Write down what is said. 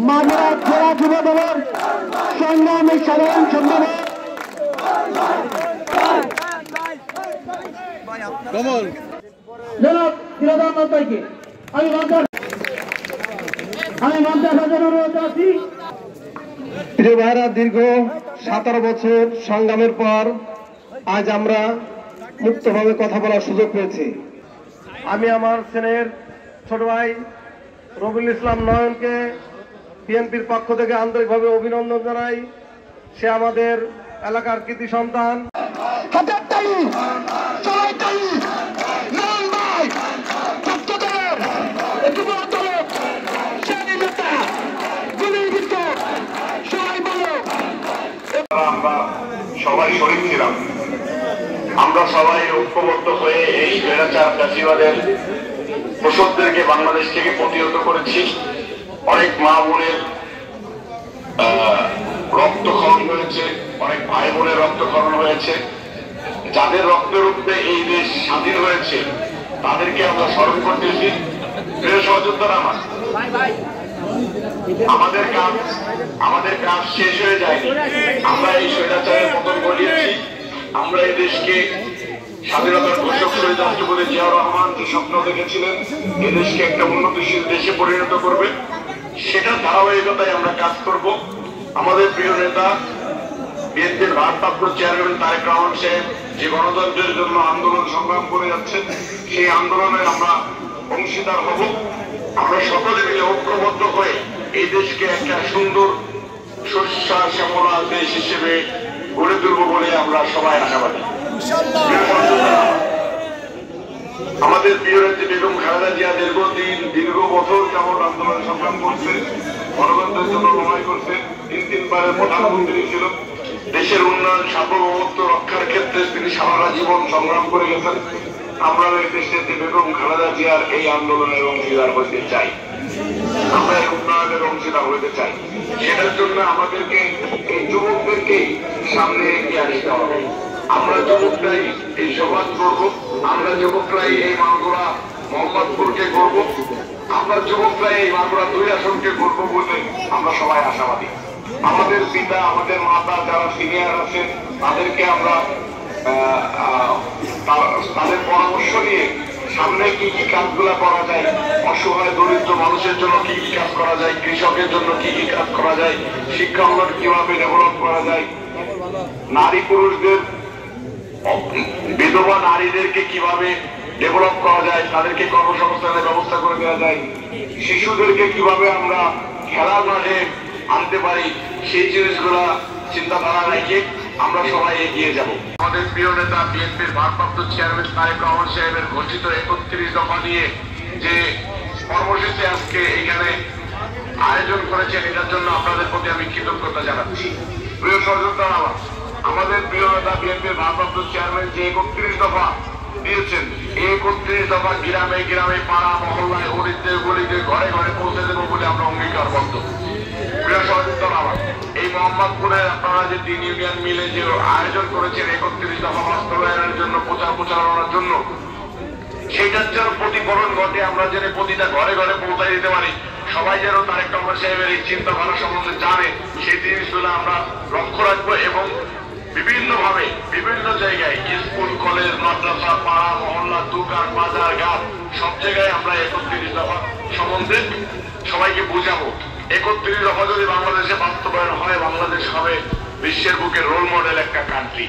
মাগুরা জেলা যুব দলের সংগ্রামী সাধারণ সম্পাদক জনাব ফিরোজ আহমদ ভাইকে আমি মঞ্চে আসার অনুরোধ জানাচ্ছি। প্রিয় ভাইরা, দীর্ঘ 17 বছর সংগ্রামের পর আজ আমরা মুক্তভাবে কথা বলার সুযোগ পেয়েছি। আমি আমার ছেলের ছোট ভাই রবিউল ইসলাম নয়নকে বিএনপির পক্ষ থেকে আন্তরিকভাবে অভিনন্দন জানাই। সে আমাদের এলাকার কৃতি সন্তান। আমরা সবাই শরীর ছিলাম, আমরা সবাই ঐক্যবদ্ধ হয়ে এই স্বৈরাচার ফ্যাসিবাদের প্রসবদেরকে বাংলাদেশ থেকে প্রতিহত করেছি। অনেক মা বোনের রক্তক্ষরণ হয়েছে, অনেক ভাই বোনের রক্তক্ষরণ হয়েছে। যাদের রক্তের উপরে এই দেশ স্বাধীন হয়েছে তাদেরকে আমরা স্মরণ করতেছি। প্রিয় সহযোদ্ধারা, আমাদের কাজ শেষ হয়ে যায়নি। আমরা এই স্বৈরাচারের পতন ঘটিয়েছি। আমরা এই দেশকে স্বাধীনতার ঘোষক শহীদ রাষ্ট্রপতি জিয়াউর রহমান যে স্বপ্ন দেখেছিলেন এদেশকে একটা উন্নতিশীল দেশে পরিণত করবে, সেটার ধারাবাহিকতায় আমরা কাজ করব। আমাদের প্রিয় নেতা বিএনপির ভারপ্রাপ্ত চেয়ারম্যান তারেক রহমান সাহেব যে গণতন্ত্রের জন্য আন্দোলন সংগ্রাম করে যাচ্ছেন, সেই আন্দোলনে আমরা অংশীদার হব। আমরা সকলে মিলে ঐক্যবদ্ধ হয়ে এই দেশকে একটা সুন্দর শস্য শ্যামলা দেশ হিসেবে গড়ে তুলব বলে আমরা সবাই আশাবাদী। আমাদের প্রিয় নেত্রী বেগম খালেদা জিয়া দীর্ঘ বছর যাবৎ আন্দোলন সংগ্রাম করছে, গণতন্ত্রের জন্য লড়াই করছে। 3 প্রধানমন্ত্রী ছিল। দেশের উন্নয়ন সার্বভৌমত্ব রক্ষার ক্ষেত্রে তিনি সারা জীবন সংগ্রাম করে গেছেন। আমরা এই দেশের বেগম খালেদা জিয়ার এই আন্দোলনের অংশীদার হইতে চাই, আমরা এই উন্নয়নের অংশীদার হইতে চাই। সেটার জন্য আমাদেরকে এই যুবকদেরকে সামনে এগিয়ে আসতে হবে। আমরা যুবকরাই এই সমাজ করব, আমরা যুবকরাই এই মাগুরা মোহাম্মদপুরকে করব, আমরা যুবকরাই এই মাগুরা 2 আসনকে করব বলে আমরা সবাই আশাবাদী। আমাদের পিতা, আমাদের মাতা যারা সিনিয়র আছেন তাদেরকে আমরা তাদের পরামর্শ নিয়ে সামনে কি কি কাজগুলো করা যায়, অসহায় দরিদ্র মানুষের জন্য কি কি কাজ করা যায়, কৃষকের জন্য কি কি কাজ করা যায়, শিক্ষা উন্নয়ন কিভাবে ডেভেলপ করা যায়, নারী পুরুষদের বিধবা নারীদেরকে কিভাবে ডেভেলপ করা যায়, তাদেরকে কর্মসংস্থানের ব্যবস্থা করে দেওয়া যায়, শিশুদেরকে কিভাবে আমরা খেলার মাঠে আনতে পারি, সেই জিনিসগুলা চিন্তাধারা রেখে আমরা সবাই এগিয়ে যাব। আমাদের প্রিয় নেতা বিএনপির ভারপ্রাপ্ত চেয়ারম্যান তারেক রহমান সাহেবের ঘোষিত 31 দফা নিয়ে যে কর্মসূচি আজকে এখানে আয়োজন করেছেন, এটার জন্য আপনাদের প্রতি আমি কৃতজ্ঞতা জানাচ্ছি। প্রিয় সহযোদ্ধারা, আমাদের প্রিয় নেতা বিএনপির ভারপ্রাপ্ত চেয়ারম্যান যে 31 দফা দিয়েছেন, এই 31 দফা গ্রামে গ্রামে, পাড়া মহল্লায়, গলিতে গলিতে, ঘরে ঘরে পৌঁছে দেবো বলে আমরা অঙ্গীকারবদ্ধ। প্রিয় সহযোদ্ধারা, এই মোহাম্মদপুরে আপনারা যে 3 ইউনিয়ন মিলে যে আয়োজন করেছেন 31 দফা বাস্তবায়নের জন্য, প্রচারণার জন্য, সেটার যেন প্রতিফলন ঘটে। আমরা যেন প্রতিটা ঘরে ঘরে পৌঁছায় দিতে পারি, সবাই যেন তারেক রহমান সাহেবের এই চিন্তাধারা সম্বন্ধে জানে, সেই জিনিসগুলো আমরা লক্ষ্য রাখবো এবং বিভিন্নভাবে বিভিন্ন জায়গায় স্কুল, কলেজ, মাদ্রাসা, পাড়া মহল্লা, দোকান, বাজার, ঘাট সব জায়গায় আমরা 31 দফা সম্বন্ধে সবাইকে বুঝাবো। 31 দফা যদি বাংলাদেশে বাস্তবায়ন হয়, বাংলাদেশ হবে বিশ্বের বুকে রোল মডেল একটা কান্ট্রি।